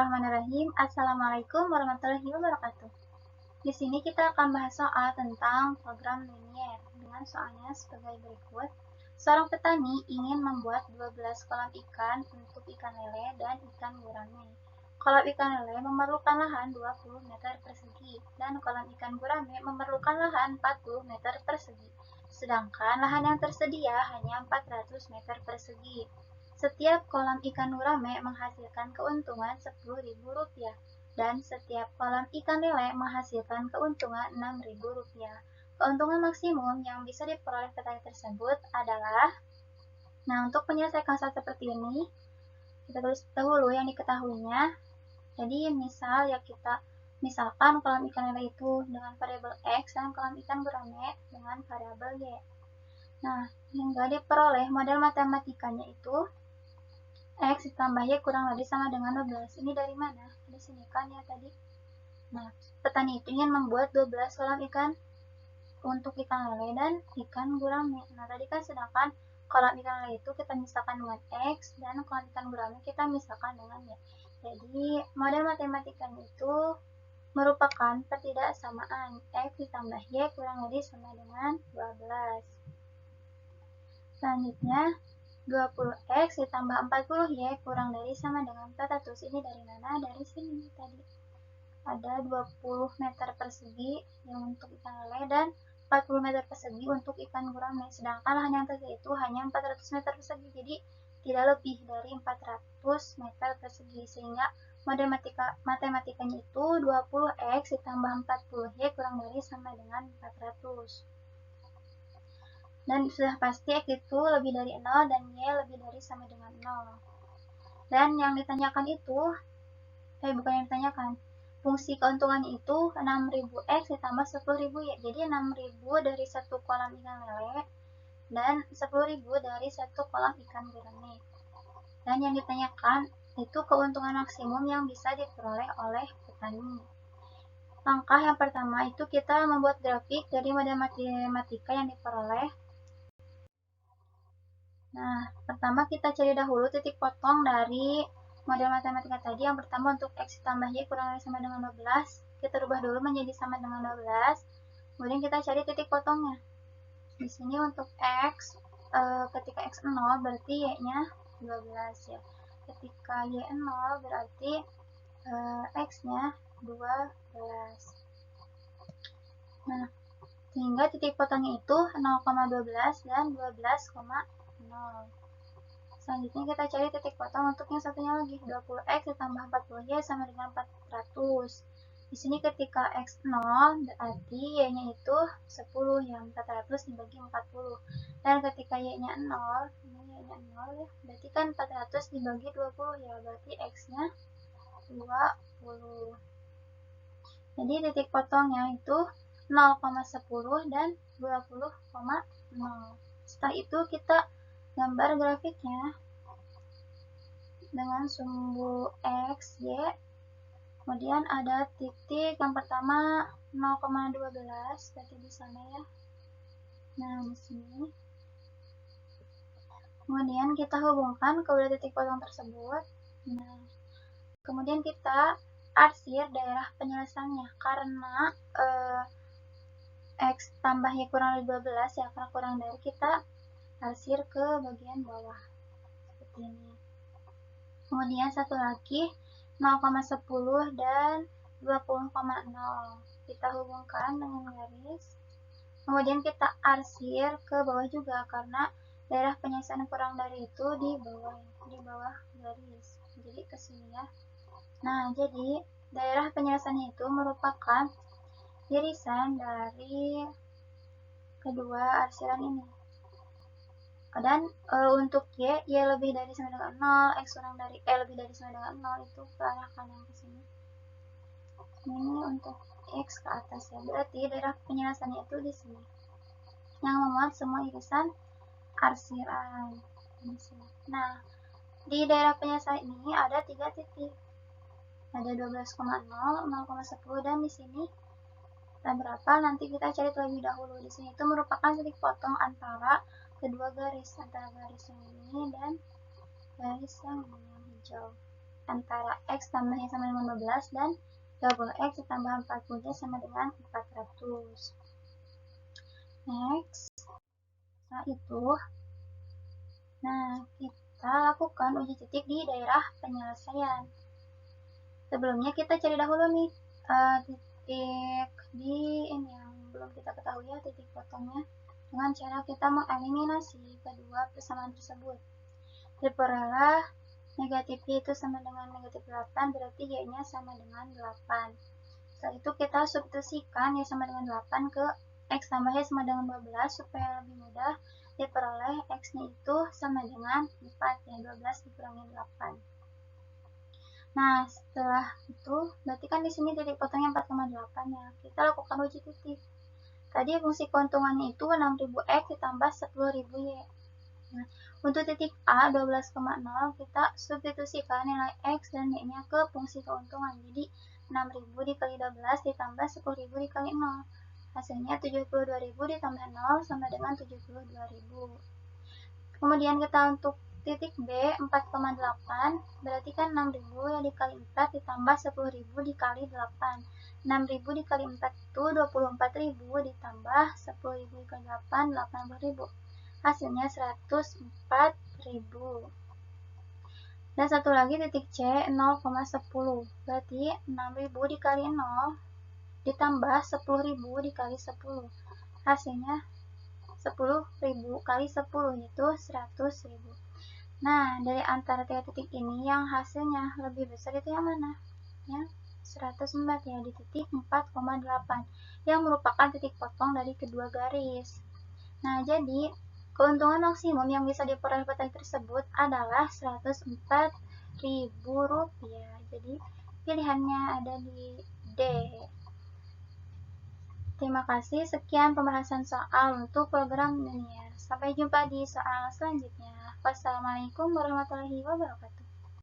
Bismillahirrahmanirrahim. Assalamualaikum warahmatullahi wabarakatuh. Di sini kita akan bahas soal tentang program linier dengan soalnya sebagai berikut. Seorang petani ingin membuat 12 kolam ikan untuk ikan lele dan ikan gurame. Kolam ikan lele memerlukan lahan 20 meter persegi dan kolam ikan gurame memerlukan lahan 40 meter persegi. Sedangkan lahan yang tersedia hanya 400 meter persegi. Setiap kolam ikan gurame menghasilkan keuntungan Rp10.000 dan setiap kolam ikan lele menghasilkan keuntungan Rp6.000. Keuntungan maksimum yang bisa diperoleh petani tersebut adalah, untuk menyelesaikan soal seperti ini, kita tulis dahulu yang diketahuinya. Jadi misalkan kolam ikan lele itu dengan variabel X dan kolam ikan gurame dengan variabel Y. Hingga diperoleh model matematikanya itu X ditambah Y kurang lebih sama dengan 12. Ini dari mana? Di sini kan ya tadi. Petani itu ingin membuat 12 kolam ikan untuk ikan lele dan ikan gurame. Tadi kan sedangkan kolam ikan lele itu kita misalkan dengan X dan kolam ikan gurame kita misalkan dengan Y. Jadi model matematikanya itu merupakan pertidaksamaan X ditambah Y kurang lebih sama dengan 12. Selanjutnya 20X ditambah 40Y kurang dari sama dengan 400. Ini dari mana? Dari sini tadi. Ada 20 meter persegi yang untuk ikan lele dan 40 meter persegi untuk ikan gurame. Sedangkan lahan yang tersedia itu hanya 400 meter persegi. Jadi tidak lebih dari 400 meter persegi. Sehingga model matematikanya itu 20X ditambah 40Y kurang dari sama dengan 400. Dan sudah pasti X itu lebih dari 0 dan Y lebih dari sama dengan 0. Dan yang ditanyakan itu, bukan yang ditanyakan, fungsi keuntungannya itu 6.000X ditambah 10.000Y. Jadi 6.000 dari satu kolam ikan lele dan 10.000 dari satu kolam ikan gurame. Dan yang ditanyakan itu keuntungan maksimum yang bisa diperoleh oleh petani. Langkah yang pertama itu kita membuat grafik dari model matematika yang diperoleh. Pertama kita cari dahulu titik potong dari model matematika tadi. Yang pertama untuk X ditambah Y kurang dari sama dengan 12. Kita rubah dulu menjadi sama dengan 12. Kemudian kita cari titik potongnya. Di sini untuk X, ketika X 0 berarti Y-nya 12 ya. Ketika Y 0 berarti X-nya 12. Sehingga titik potongnya itu 0,12 dan 12,0. Selanjutnya kita cari titik potong untuk yang satunya lagi. 20X ditambah 40Y sama dengan 400. Di sini ketika X 0 berarti Y-nya itu 10 ya, 400 dibagi 40. Dan ketika Y-nya 0, ini Y-nya 0 ya, berarti kan 400 dibagi 20 ya, berarti X-nya 20. Jadi titik potongnya itu 0,10 dan 20,0. Setelah itu kita gambar grafiknya dengan sumbu X, Y. Kemudian ada titik yang pertama 0,12 berarti di sana ya. Di sini. Kemudian kita hubungkan kedua titik potong tersebut. Kemudian kita arsir daerah penyelesaiannya karena X tambah Y kurang dari 12 ya, karena kurang dari kita arsir ke bagian bawah seperti ini. Kemudian satu lagi 0,10 dan 20,0 kita hubungkan dengan garis. Kemudian kita arsir ke bawah juga karena daerah penyelesaian kurang dari itu di bawah garis. Jadi ke sini ya. Jadi daerah penyelesaiannya itu merupakan irisan dari kedua arsiran ini. Dan untuk Y lebih dari sama dengan 0, X kurang dari lebih dari sama dengan 0 itu ke arah kanan ke sini. Ini untuk X ke atas ya. Berarti daerah penyelesaiannya itu di sini. Yang memuat semua irisan arsiran di sini. Di daerah penyelesaian ini ada 3 titik. Ada 12,0, 0,10 dan di sini berapa nanti kita cari terlebih dahulu. Di sini itu merupakan titik potong antara kedua garis, antara garis yang ini dan garis yang hijau. antara X tambahnya sama dengan 15 dan double X ditambah 40 sama dengan 400. Next, setelah itu, nah kita lakukan uji titik di daerah penyelesaian. Sebelumnya kita cari dahulu nih titik di ini yang belum kita ketahui ya, titik potongnya, dengan cara kita mengeliminasi kedua persamaan tersebut. Diperoleh negatif Y itu sama dengan negatif 8, berarti Y-nya sama dengan 8. Setelah itu kita substitusikan Y sama dengan 8 ke X tambah Y sama dengan 12 supaya lebih mudah diperoleh X-nya itu sama dengan 4, ya 12 dikurangi 8. Nah, setelah itu, berarti kan di sini titik potongnya 4,8 ya. Kita lakukan uji titik. Tadi fungsi keuntungannya itu 6000X ditambah 10.000Y. Nah, untuk titik A 12,0 kita substitusikan nilai X dan Y-nya ke fungsi keuntungan. Jadi 6.000 dikali 12 ditambah 10.000 dikali 0. Hasilnya 72.000 ditambah 0 sama dengan 72.000. Kemudian kita untuk titik B 4,8, berarti kan 6.000 yang dikali 4 ditambah 10.000 dikali 8. 6.000 dikali 4 itu 24.000 ditambah 10.000 dikali 8, 80.000. Hasilnya 104.000. Dan satu lagi titik C 0,10, berarti 6.000 dikali 0 ditambah 10.000 dikali 10. Hasilnya 10.000 kali 10 yaitu 100.000. Nah, dari antara tiga titik ini yang hasilnya lebih besar itu yang mana? Yang 104 ya, di titik 4,8 yang merupakan titik potong dari kedua garis. Nah, jadi keuntungan maksimum yang bisa diperoleh petani tersebut adalah Rp104.000. Jadi pilihannya ada di D. Terima kasih, sekian pembahasan soal untuk program linear. Sampai jumpa di soal selanjutnya. Wassalamualaikum warahmatullahi wabarakatuh.